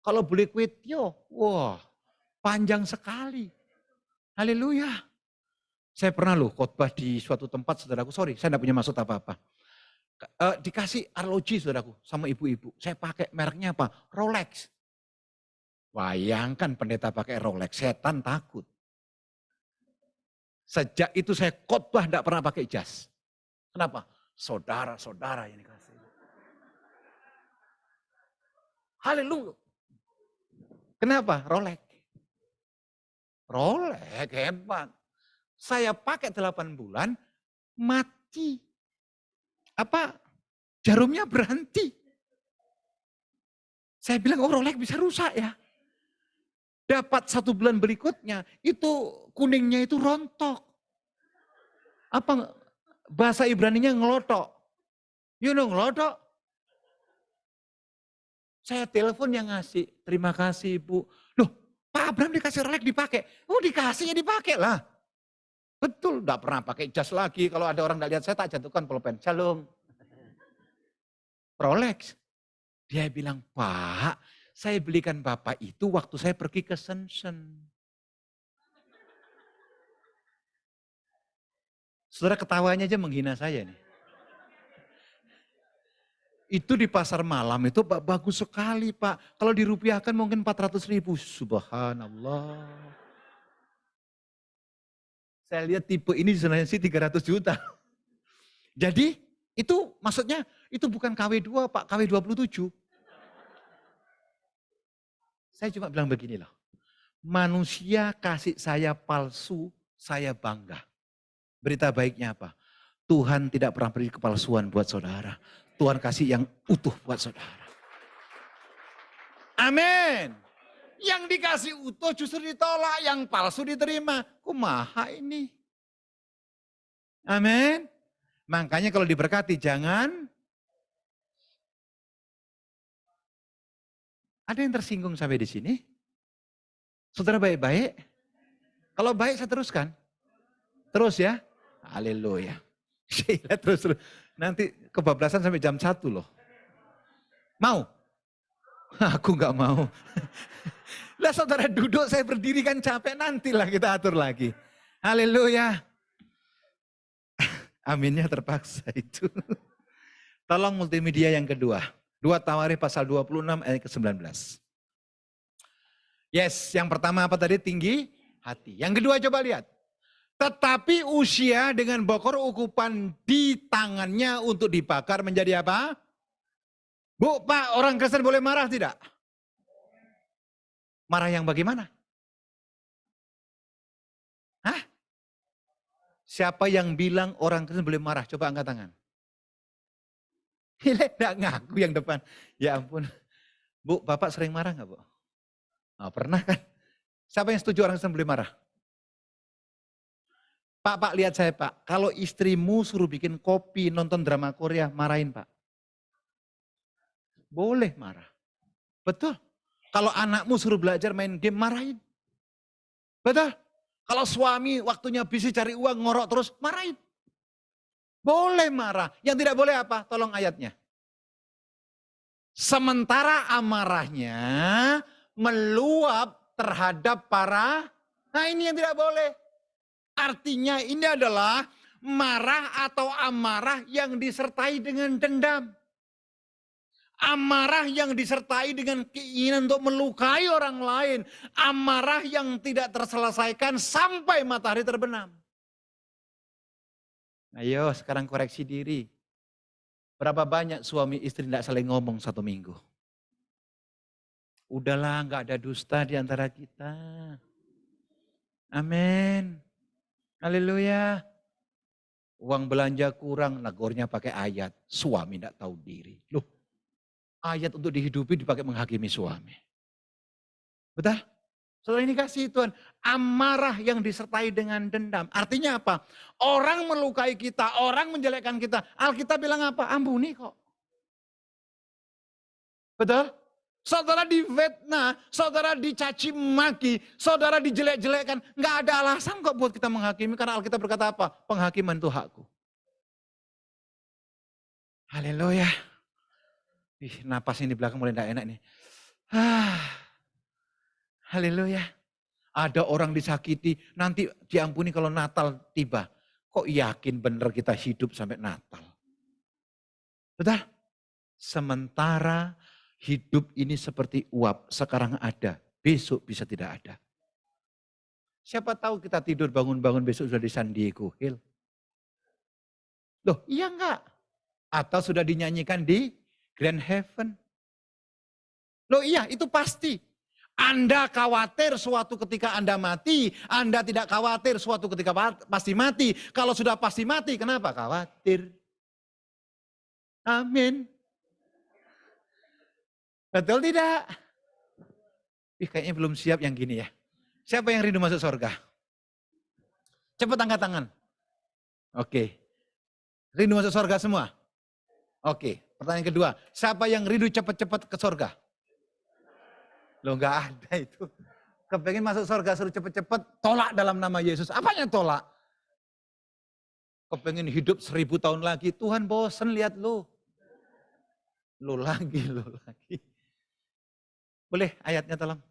Speaker 2: Kalau boleh kue Tio. Wah panjang sekali. Haleluya. Saya pernah loh khotbah di suatu tempat saudaraku, sorry saya tidak punya maksud apa-apa. Dikasih arloji saudaraku sama ibu-ibu, saya pakai mereknya apa? Rolex. Bayangkan pendeta pakai Rolex, setan takut. Sejak itu saya khotbah tidak pernah pakai jas. Kenapa? Saudara-saudara yang dikasih. Haleluya. Kenapa? Rolex. Rolex hebat. Saya pakai 8 bulan, mati. Apa? Jarumnya berhenti. Saya bilang, oh Rolex bisa rusak ya. Dapat 1 bulan berikutnya, itu kuningnya itu rontok. Apa bahasa Ibraninya ngelotok. You know ngelotok? Saya telepon yang ngasih, terima kasih Ibu. Loh, Pak Abraham dikasih Rolex dipakai. Oh dikasih ya dipakai lah. Betul, enggak pernah pakai jas lagi. Kalau ada orang enggak lihat saya tak jatuhkan pulpen. Shalom. Rolex. Dia bilang, Pak, saya belikan Bapak itu waktu saya pergi ke Shenzhen. Saudara ketawanya aja menghina saya nih. Itu di pasar malam itu bagus sekali Pak. Kalau dirupiahkan mungkin 400.000. Subhanallah. Saya lihat tipe ini sebenarnya sih 300 juta. Jadi itu maksudnya itu bukan KW2 Pak, KW27. Saya cuma bilang begini loh. Manusia kasih saya palsu, saya bangga. Berita baiknya apa? Tuhan tidak pernah beri kepalsuan buat saudara. Tuhan kasih yang utuh buat saudara. Amin. Yang dikasih utuh justru ditolak, yang palsu diterima. Kumaha ini? Amin. Makanya kalau diberkati jangan. Ada yang tersinggung sampai di sini? Saudara baik-baik? Kalau baik saya teruskan. Terus ya. Haleluya. Terus. Nanti kebablasan sampai jam 1 loh. Mau? Aku nggak mau. Lah saudara duduk, saya berdiri kan capek, nantilah kita atur lagi. Haleluya. Aminnya terpaksa itu. Tolong multimedia yang kedua. 2 Tawarikh pasal 26 ayat ke-19. Yes, yang pertama apa tadi? Tinggi hati. Yang kedua coba lihat. Tetapi Uzia dengan bokor ukupan di tangannya untuk dibakar menjadi apa? Bu, Pak, orang Kristen boleh marah tidak? Marah yang bagaimana? Hah? Siapa yang bilang orang Kristen boleh marah? Coba angkat tangan. Tidak ngaku yang depan. Ya ampun. Bu, Bapak sering marah nggak Bu? Oh, pernah kan? Siapa yang setuju orang Kristen boleh marah? Pak, lihat saya Pak. Kalau istrimu suruh bikin kopi, nonton drama Korea, marahin Pak. Boleh marah. Betul. Kalau anakmu suruh belajar main game, marahin. Betul. Kalau suami waktunya busy cari uang, ngorok terus, marahin. Boleh marah. Yang tidak boleh apa? Tolong ayatnya. Sementara amarahnya meluap terhadap para, nah ini yang tidak boleh. Artinya ini adalah marah atau amarah yang disertai dengan dendam. Amarah yang disertai dengan keinginan untuk melukai orang lain. Amarah yang tidak terselesaikan sampai matahari terbenam. Ayo sekarang koreksi diri. Berapa banyak suami istri tidak saling ngomong 1 minggu? Udahlah gak ada dusta di antara kita. Amin. Haleluya. Uang belanja kurang, negornya pakai ayat. Suami tidak tahu diri. Loh, ayat untuk dihidupi dipakai menghakimi suami. Betul? Saudara ini kasih Tuhan, amarah yang disertai dengan dendam. Artinya apa? Orang melukai kita, orang menjelekkan kita. Alkitab bilang apa? Ampuni kok. Betul? Saudara difitnah, saudara dicaci maki, saudara dijelek-jelekkan. Nggak ada alasan kok buat kita menghakimi. Karena Alkitab berkata apa? Penghakiman itu hakku. Haleluya. Napas ini di belakang mulai tidak enak nih. Haleluya. Ada orang disakiti, nanti diampuni kalau Natal tiba. Kok yakin benar kita hidup sampai Natal? Betul? Sementara hidup ini seperti uap, sekarang ada, besok bisa tidak ada. Siapa tahu kita tidur bangun-bangun besok sudah di San Diego Hill. Loh iya enggak? Atau sudah dinyanyikan di Grand Heaven. Loh iya itu pasti. Anda khawatir suatu ketika Anda mati, Anda tidak khawatir suatu ketika pasti mati. Kalau sudah pasti mati, kenapa khawatir? Amin. Betul tidak? Ih, kayaknya belum siap yang gini ya. Siapa yang rindu masuk surga? Cepat angkat tangan. Oke. Rindu masuk surga semua? Oke. Pertanyaan kedua. Siapa yang rindu cepat-cepat ke surga? Loh, nggak ada itu. Kepengen masuk surga suruh cepet-cepet, tolak dalam nama Yesus. Apanya tolak? Kepengen hidup 1000 tahun lagi, Tuhan bosen lihat lo. Lo lagi. Boleh ayatnya tolong.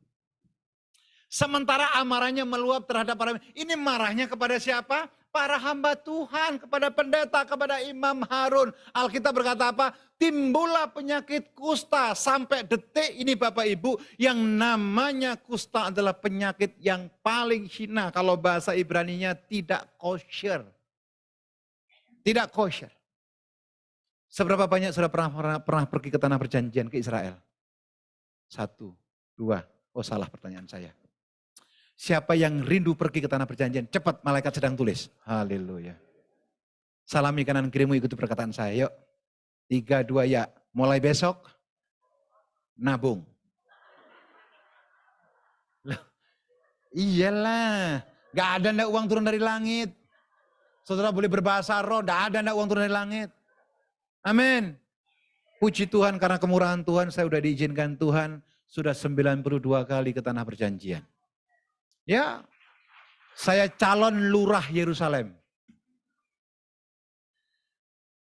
Speaker 2: Sementara amarahnya meluap terhadap para, ini marahnya kepada siapa? Para hamba Tuhan, kepada pendeta, kepada Imam Harun. Alkitab berkata apa? Timbullah penyakit kusta. Sampai detik ini Bapak Ibu, yang namanya kusta adalah penyakit yang paling hina. Kalau bahasa Ibraninya tidak kosher. Tidak kosher. Seberapa banyak sudah pernah pergi ke tanah perjanjian ke Israel? 1, 2. Oh, salah pertanyaan saya. Siapa yang rindu pergi ke tanah perjanjian? Cepat, malaikat sedang tulis. Haleluya. Salami kanan kirimu, ikuti perkataan saya. Yuk. 3, 2, ya. Mulai besok, nabung. Loh, iyalah. Gak ada ndak uang turun dari langit. Saudara boleh berbahasa roh, gak ada ndak uang turun dari langit. Amin. Puji Tuhan karena kemurahan Tuhan, saya sudah diizinkan Tuhan. Sudah 92 kali ke tanah perjanjian. Ya, saya calon lurah Yerusalem.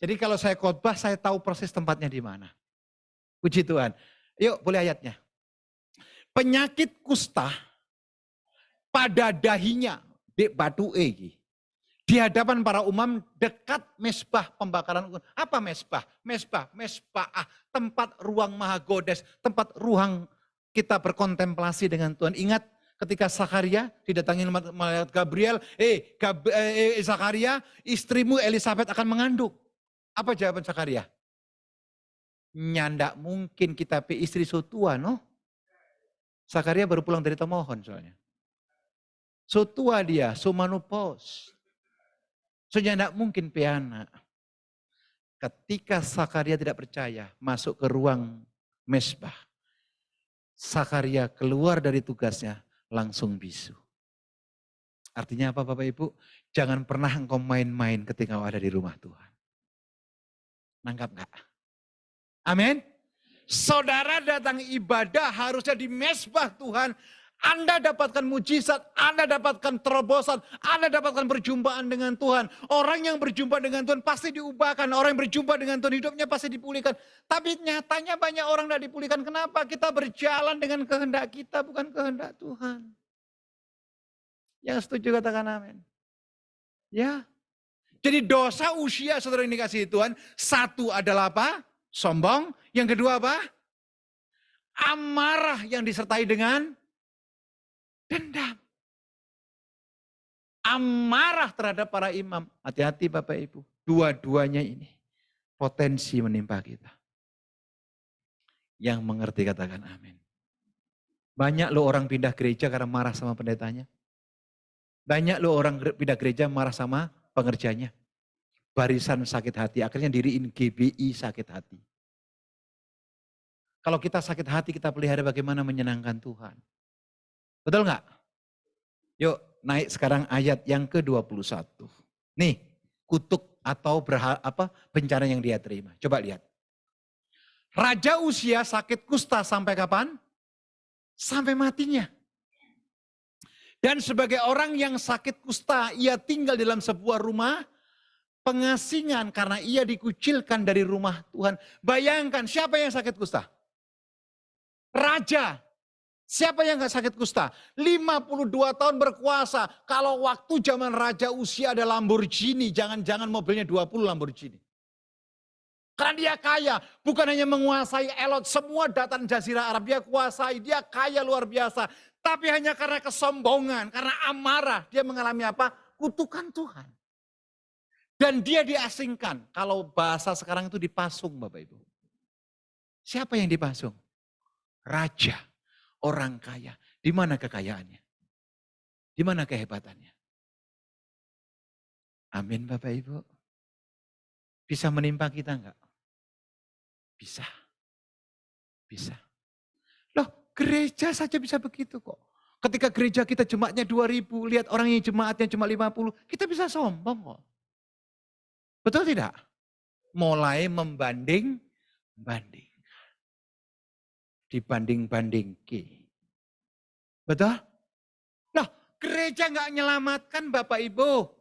Speaker 2: Jadi kalau saya khotbah, saya tahu persis tempatnya di mana. Puji Tuhan. Yuk, boleh ayatnya. Penyakit kusta pada dahinya, di batu egi. Di hadapan para umam dekat mesbah pembakaran. Apa mesbah? Mesbah, tempat ruang mahagodes, tempat ruang kita berkontemplasi dengan Tuhan. Ingat, ketika Zakaria didatangi malaikat Gabriel, Zakaria, istrimu Elisabeth akan mengandung. Apa jawaban Zakaria? Nyandak mungkin kita pe istri so tua, no? Zakaria baru pulang dari Tomohon soalnya. So tua dia, so manopause. So nyandak mungkin pe anak. Ketika Zakaria tidak percaya, masuk ke ruang mesbah. Zakaria keluar dari tugasnya, langsung bisu. Artinya apa Bapak Ibu? Jangan pernah engkau main-main ketika ada di rumah Tuhan. Nangkap enggak? Amin. Saudara datang ibadah harusnya di mesbah Tuhan. Anda dapatkan mujizat, Anda dapatkan terobosan, Anda dapatkan perjumpaan dengan Tuhan. Orang yang berjumpa dengan Tuhan pasti diubahkan. Orang yang berjumpa dengan Tuhan hidupnya pasti dipulihkan. Tapi nyatanya banyak orang tidak dipulihkan. Kenapa? Kita berjalan dengan kehendak kita, bukan kehendak Tuhan. Yang setuju katakan amin. Ya. Jadi dosa usia saudara yang dikasihi Tuhan. Satu adalah apa? Sombong. Yang kedua apa? Amarah yang disertai dengan dendam. Amarah terhadap para imam. Hati-hati Bapak Ibu. Dua-duanya ini potensi menimpa kita. Yang mengerti katakan amin. Banyak lo orang pindah gereja karena marah sama pendetanya. Banyak lo orang pindah gereja marah sama pengerjanya. Barisan sakit hati, akhirnya diriin GBI sakit hati. Kalau kita sakit hati, kita pelihara bagaimana menyenangkan Tuhan. Betul nggak? Yuk naik sekarang ayat yang ke-21. Nih, kutuk atau bencana yang dia terima. Coba lihat. Raja Uzia sakit kusta sampai kapan? Sampai matinya. Dan sebagai orang yang sakit kusta, ia tinggal dalam sebuah rumah pengasingan karena ia dikucilkan dari rumah Tuhan. Bayangkan siapa yang sakit kusta? Raja. Siapa yang gak sakit kusta? 52 tahun berkuasa. Kalau waktu zaman Raja Uzia ada Lamborghini, jangan-jangan mobilnya 20 Lamborghini. Karena dia kaya, bukan hanya menguasai Elot, semua dataran Jazirah Arab dia kuasai, dia kaya luar biasa. Tapi hanya karena kesombongan, karena amarah, dia mengalami apa? Kutukan Tuhan. Dan dia diasingkan, kalau bahasa sekarang itu dipasung Bapak Ibu. Siapa yang dipasung? Raja, orang kaya. Di mana kekayaannya? Di mana kehebatannya? Amin Bapak Ibu. Bisa menimpa kita enggak? Bisa. Bisa. Loh, Gereja saja bisa begitu kok. Ketika gereja kita jemaatnya 2.000, lihat orang yang jemaatnya cuma 50, kita bisa sombong kok. Betul tidak? Mulai membanding-banding. Dibanding-bandingki. Betul? Nah, gereja nggak menyelamatkan Bapak Ibu.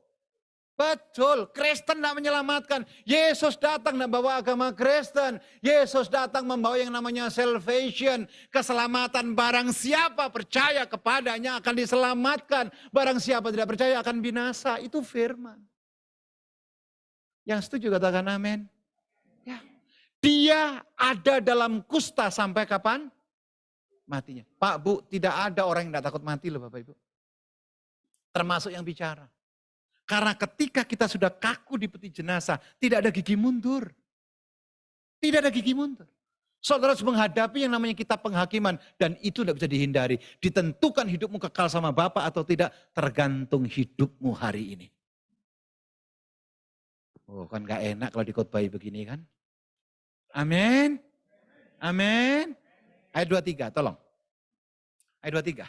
Speaker 2: Betul, Kristen tidak menyelamatkan. Yesus datang dan bawa agama Kristen. Yesus datang membawa yang namanya salvation. Keselamatan, barang siapa percaya kepadanya akan diselamatkan. Barang siapa tidak percaya akan binasa. Itu firman. Yang setuju katakan amin. Ya. Dia ada dalam kusta sampai kapan? Matinya. Pak Bu, tidak ada orang yang tidak takut mati loh Bapak Ibu. Termasuk yang bicara. Karena ketika kita sudah kaku di peti jenazah, tidak ada gigi mundur. Tidak ada gigi mundur. Saudara harus menghadapi yang namanya kitab penghakiman. Dan itu tidak bisa dihindari. Ditentukan hidupmu kekal sama Bapa atau tidak, tergantung hidupmu hari ini. Oh kan gak enak kalau dikhotbahi begini kan. Amin. Amin. Ayat 23, tolong. Ayat 23.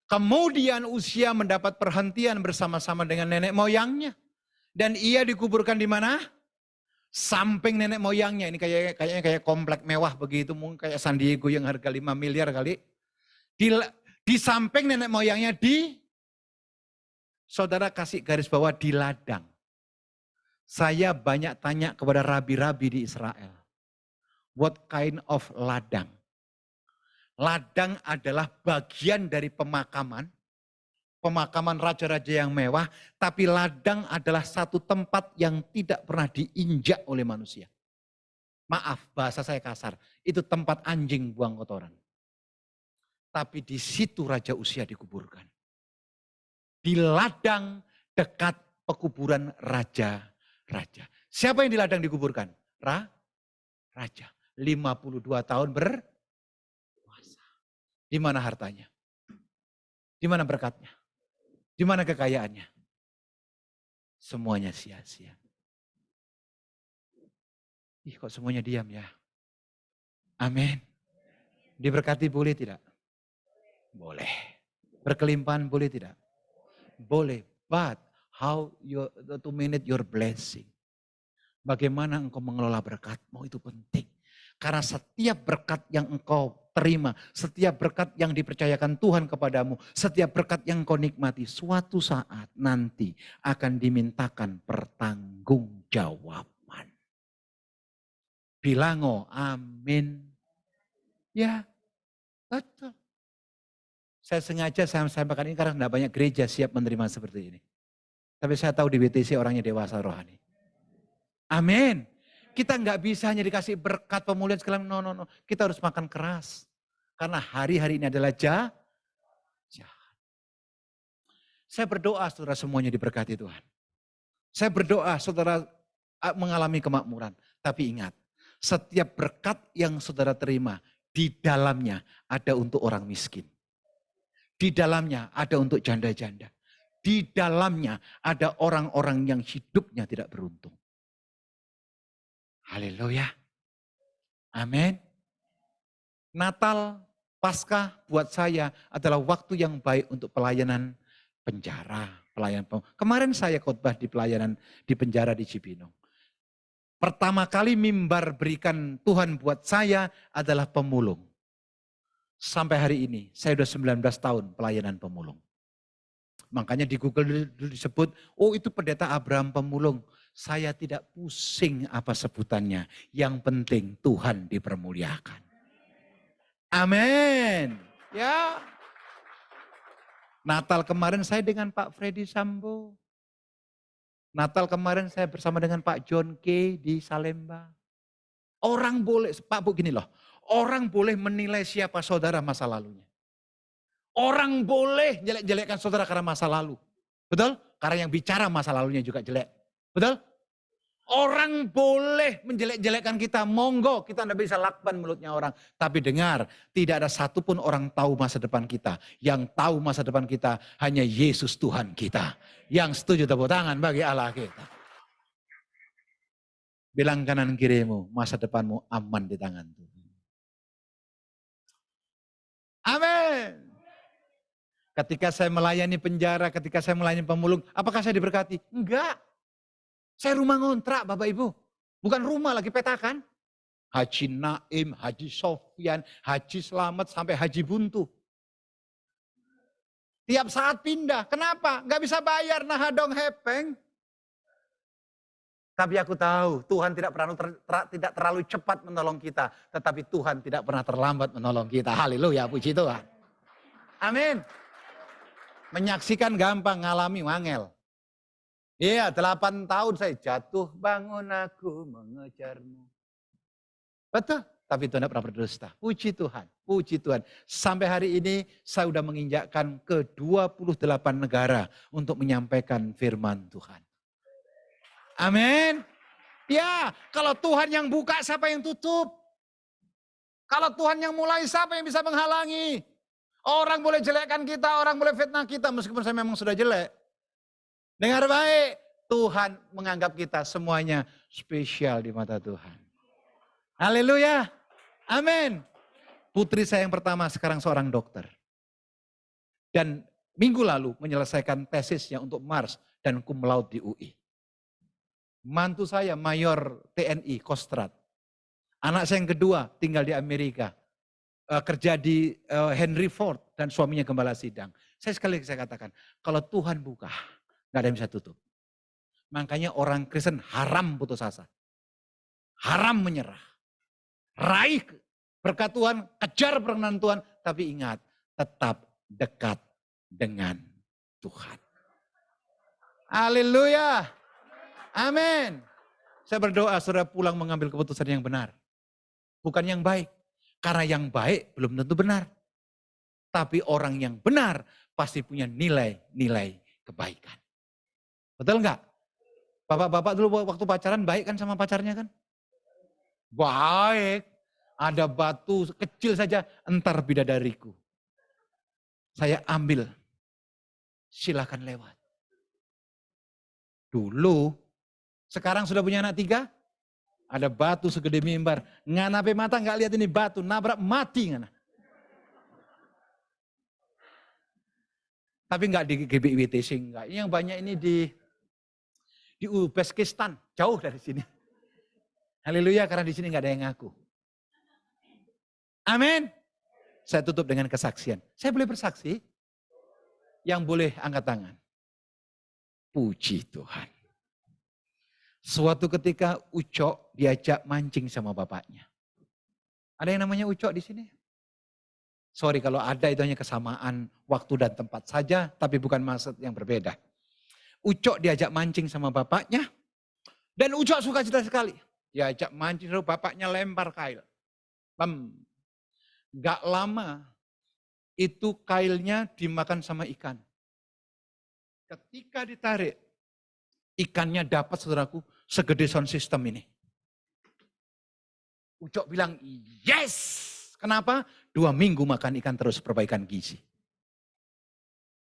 Speaker 2: Kemudian Uzia mendapat perhentian bersama-sama dengan nenek moyangnya. Dan ia dikuburkan di mana? Samping nenek moyangnya. Ini kayaknya kayak komplek mewah begitu. Mungkin kayak San Diego yang harga 5 miliar kali. Di samping nenek moyangnya saudara kasih garis bawah di ladang. Saya banyak tanya kepada rabi-rabi di Israel. What kind of ladang? Ladang adalah bagian dari pemakaman raja-raja yang mewah, tapi ladang adalah satu tempat yang tidak pernah diinjak oleh manusia. Maaf, bahasa saya kasar, itu tempat anjing buang kotoran. Tapi di situ Raja Uzia dikuburkan. Di ladang dekat pekuburan raja-raja. Siapa yang di ladang dikuburkan? Raja. 52 tahun berkuasa. Di mana hartanya? Di mana berkatnya? Di mana kekayaannya? Semuanya sia-sia. Ih kok semuanya diam ya? Amin. Diberkati boleh tidak? Boleh. Berkelimpahan boleh tidak? Boleh. But how to manage your blessing? Bagaimana engkau mengelola berkatmu itu penting. Karena setiap berkat yang engkau terima, setiap berkat yang dipercayakan Tuhan kepadamu, setiap berkat yang engkau nikmati, suatu saat nanti akan dimintakan pertanggungjawaban. Bilang oh amin. Ya, betul. Saya sengaja sampaikan ini karena tidak banyak gereja siap menerima seperti ini. Tapi saya tahu di WTC orangnya dewasa rohani. Amin. Kita nggak bisa hanya dikasih berkat pemulihan segala no. Kita harus makan keras. Karena hari-hari ini adalah jahat. Saya berdoa saudara semuanya diberkati Tuhan. Saya berdoa saudara mengalami kemakmuran. Tapi ingat, setiap berkat yang saudara terima, di dalamnya ada untuk orang miskin. Di dalamnya ada untuk janda-janda. Di dalamnya ada orang-orang yang hidupnya tidak beruntung. Haleluya. Amin. Natal, Paskah buat saya adalah waktu yang baik untuk pelayanan penjara. Kemarin saya khotbah di pelayanan di penjara di Cibinong. Pertama kali mimbar berikan Tuhan buat saya adalah pemulung. Sampai hari ini saya sudah 19 tahun pelayanan pemulung. Makanya di Google dulu disebut, oh itu pendeta Abraham pemulung. Saya tidak pusing apa sebutannya. Yang penting Tuhan dipermuliakan. Amin. Ya. Natal kemarin saya dengan Pak Freddy Sambo. Natal kemarin saya bersama dengan Pak John K. di Salemba. Orang boleh, Pak Bu gini loh. Orang boleh menilai siapa saudara masa lalunya. Orang boleh jelek-jelekkan saudara karena masa lalu. Betul? Karena yang bicara masa lalunya juga jelek. Betul? Orang boleh menjelek-jelekkan kita, monggo kita tidak bisa lakban mulutnya orang. Tapi dengar, tidak ada satupun orang tahu masa depan kita. Yang tahu masa depan kita hanya Yesus Tuhan kita. Yang setuju tepuk tangan bagi Allah kita. Bilang kanan kirimu, masa depanmu aman di tangan Tuhan. Ketika saya melayani penjara, ketika saya melayani pemulung, apakah saya diberkati? Enggak. Saya rumah ngontrak Bapak Ibu. Bukan rumah lagi petakan. Haji Naim, Haji Sofyan, Haji Slamet, sampai Haji Buntu. Tiap saat pindah. Kenapa? Enggak bisa bayar, nah dong hepeng. Tapi aku tahu Tuhan tidak terlalu cepat menolong kita. Tetapi Tuhan tidak pernah terlambat menolong kita. Haleluya, puji Tuhan. Amin. Menyaksikan gampang, ngalami wangel. Iya, 8 tahun saya jatuh bangun aku mengejarmu. Betul, tapi Tuhan tidak pernah berdusta. Puji Tuhan, puji Tuhan. Sampai hari ini saya sudah menginjakkan ke 28 negara untuk menyampaikan firman Tuhan. Amin. Ya, kalau Tuhan yang buka, siapa yang tutup? Kalau Tuhan yang mulai, siapa yang bisa menghalangi? Orang boleh jelekkan kita, orang boleh fitnah kita, meskipun saya memang sudah jelek. Dengar baik, Tuhan menganggap kita semuanya spesial di mata Tuhan. Haleluya, amin. Putri saya yang pertama sekarang seorang dokter. Dan minggu lalu menyelesaikan tesisnya untuk Mars dan cum laude di UI. Mantu saya mayor TNI, Kostrad. Anak saya yang kedua tinggal di Amerika. Kerja di Henry Ford dan suaminya gembala sidang. Saya katakan, kalau Tuhan buka, gak ada yang bisa tutup. Makanya orang Kristen haram putus asa. Haram menyerah. Raih berkat Tuhan, kejar perkenan Tuhan. Tapi ingat, tetap dekat dengan Tuhan. Haleluya. Amin. Saya berdoa saudara pulang mengambil keputusan yang benar. Bukan yang baik. Karena yang baik belum tentu benar. Tapi orang yang benar pasti punya nilai-nilai kebaikan. Betul enggak? Bapak-bapak dulu waktu pacaran baik kan sama pacarnya kan? Baik. Ada batu kecil saja, entar bidadariku. Saya ambil. Silakan lewat. Dulu, sekarang sudah punya anak 3. Ada batu segede mimbar. Nganape mata nggak lihat ini batu, nabrak mati ngana. Tapi nggak di GBIWTC enggak. Ini yang banyak ini di Uzbekistan, jauh dari sini. Haleluya, karena di sini nggak ada yang ngaku. Amin. Saya tutup dengan kesaksian. Saya boleh bersaksi? Yang boleh angkat tangan. Puji Tuhan. Suatu ketika Ucok diajak mancing sama bapaknya. Ada yang namanya Ucok di sini? Sorry kalau ada itu hanya kesamaan waktu dan tempat saja, tapi bukan maksud yang berbeda. Ucok diajak mancing sama bapaknya, dan Ucok suka cita sekali. Diajak mancing, lalu bapaknya lempar kail. Gak lama, itu kailnya dimakan sama ikan. Ketika ditarik, ikannya dapat saudaraku segede sound system ini. Ucok bilang, yes! Kenapa? 2 minggu makan ikan terus perbaikan gizi.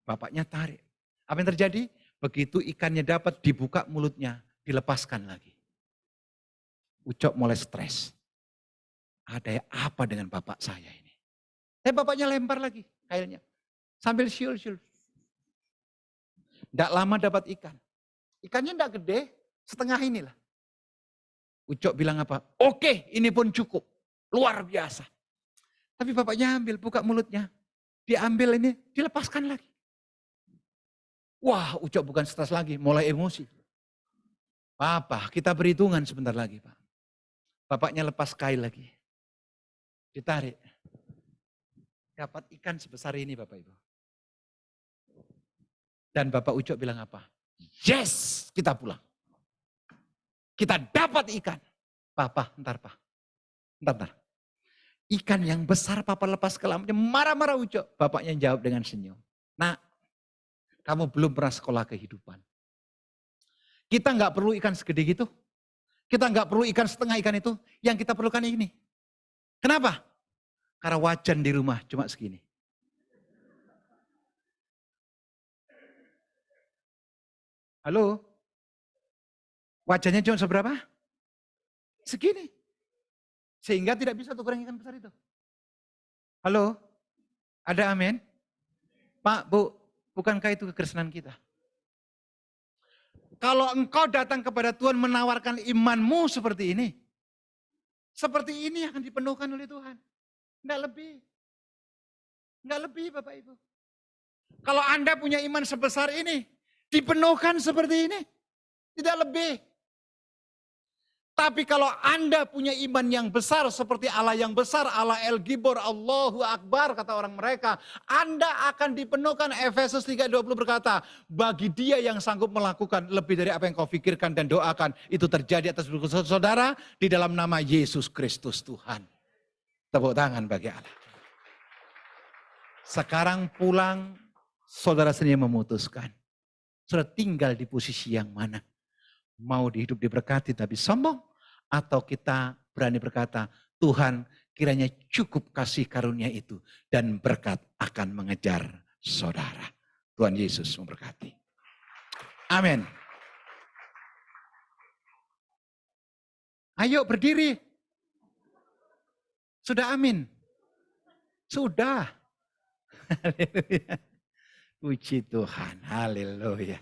Speaker 2: Bapaknya tarik. Apa yang terjadi? Begitu ikannya dapat dibuka mulutnya, dilepaskan lagi. Ucok mulai stres. Ada apa dengan bapak saya ini? Bapaknya lempar lagi kailnya. Sambil siul-siul. Tidak lama dapat ikan. Ikannya tidak gede, setengah inilah. Ucok bilang apa? Oke, ini pun cukup. Luar biasa. Tapi bapaknya ambil, buka mulutnya. Diambil ini, dilepaskan lagi. Wah, Ucok bukan stres lagi, mulai emosi. Papa, kita berhitungan sebentar lagi, Pak. Bapaknya lepas kail lagi. Ditarik. Dapat ikan sebesar ini, Bapak Ibu. Dan Bapak Ucok bilang apa? Yes, kita pulang. Kita dapat ikan. Papa, entar Pak. Entar. Ikan yang besar Papa lepas ke lautnya, marah-marah Ucok. Bapaknya jawab dengan senyum. Nah, kamu belum pernah sekolah kehidupan. Kita nggak perlu ikan segede gitu. Kita nggak perlu ikan setengah ikan itu. Yang kita perlukan ini. Kenapa? Karena wajan di rumah cuma segini. Halo? Wajannya cuma seberapa? Segini. Sehingga tidak bisa tukeran ikan besar itu. Halo? Ada amin? Pak, Bu, bukankah itu kekristenan kita? Kalau engkau datang kepada Tuhan menawarkan imanmu seperti ini akan dipenuhkan oleh Tuhan. Enggak lebih. Enggak lebih Bapak Ibu. Kalau Anda punya iman sebesar ini, dipenuhkan seperti ini. Tidak lebih. Tapi kalau Anda punya iman yang besar seperti Allah yang besar, Allah El Gibor, Allahu Akbar, kata orang mereka, Anda akan dipenuhkan. Efesus 3:20 berkata, bagi dia yang sanggup melakukan lebih dari apa yang kau pikirkan dan doakan, itu terjadi atas saudara di dalam nama Yesus Kristus Tuhan. Tepuk tangan bagi Allah. Sekarang pulang, saudara sendiri memutuskan. Saudara tinggal di posisi yang mana? Mau hidup diberkati tapi sombong? Atau kita berani berkata, Tuhan kiranya cukup kasih karunia itu dan berkat akan mengejar saudara. Tuhan Yesus memberkati. Amin. Ayo berdiri. Sudah amin? Sudah. Haleluya. Puji Tuhan. Haleluya.